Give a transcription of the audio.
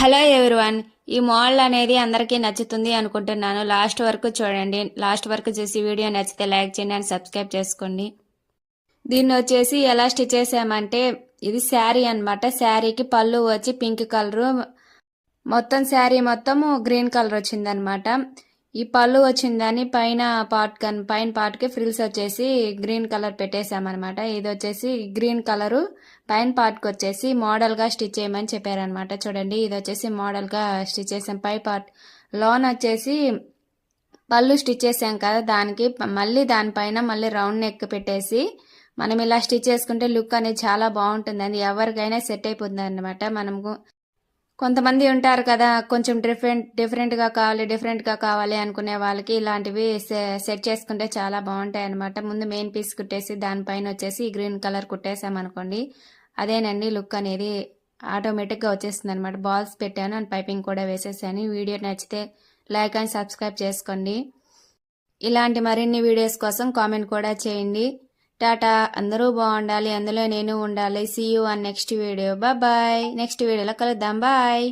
Hello everyone. ఈ model అనేది అందరికీ నచ్చుతుంది అనుకుంటున్నాను. లాస్ట్ వరకు చూడండి. లాస్ట్ వరకు చూసి వీడియో నచ్చితే లైక్ చేయండి అండ్ సబ్స్క్రైబ్ చేసుకోండి. దీన్ని వచ్చేసి ఎలా స్టిచ్ చేసామంటే, ఇది శారీ అన్నమాట. శారీకి పళ్ళు వచ్చి పింక్ కలరు, మొత్తం శారీ మొత్తము గ్రీన్ కలర్ వచ్చిందనమాట. ఈ పళ్ళు వచ్చిందని పైన పార్ట్కి ఫ్రిల్స్ వచ్చేసి గ్రీన్ కలర్ పెట్టేసామన్నమాట. ఇది వచ్చేసి గ్రీన్ కలరు పైన పార్ట్కి వచ్చేసి మోడల్గా స్టిచ్ చేయమని చెప్పారనమాట. చూడండి, ఇది వచ్చేసి మోడల్గా స్టిచ్ చేసాం. పై పార్ట్ లోన్ వచ్చేసి పళ్ళు స్టిచ్ చేసాం కదా, దానికి మళ్ళీ దానిపైన మళ్ళీ రౌండ్ నెక్ పెట్టేసి మనం ఇలా స్టిచ్ చేసుకుంటే లుక్ అనేది చాలా బాగుంటుందండి. ఎవరికైనా సెట్ అయిపోతుంది అనమాట. మనకు కొంతమంది ఉంటారు కదా, కొంచెం డిఫరెంట్గా కావాలి అనుకునే వాళ్ళకి ఇలాంటివి సెట్ చేసుకుంటే చాలా బాగుంటాయి అనమాట. ముందు మెయిన్ పీస్ కుట్టేసి దానిపైన వచ్చేసి గ్రీన్ కలర్ కుట్టేసామనుకోండి, అదేనండి లుక్ అనేది ఆటోమేటిక్గా వచ్చేస్తుంది అనమాట. బాల్స్ పెట్టాను అండ్ పైపింగ్ కూడా వేసేసాను. వీడియో నచ్చితే లైక్ అండ్ సబ్స్క్రైబ్ చేసుకోండి. ఇలాంటి మరిన్ని వీడియోస్ కోసం కామెంట్ కూడా చేయండి. టాటా. అందరూ బాగుండాలి, అందులో నేను ఉండాలి. See you on next video. Bye. Next వీడియోలో కలుద్దాం. బాయ్.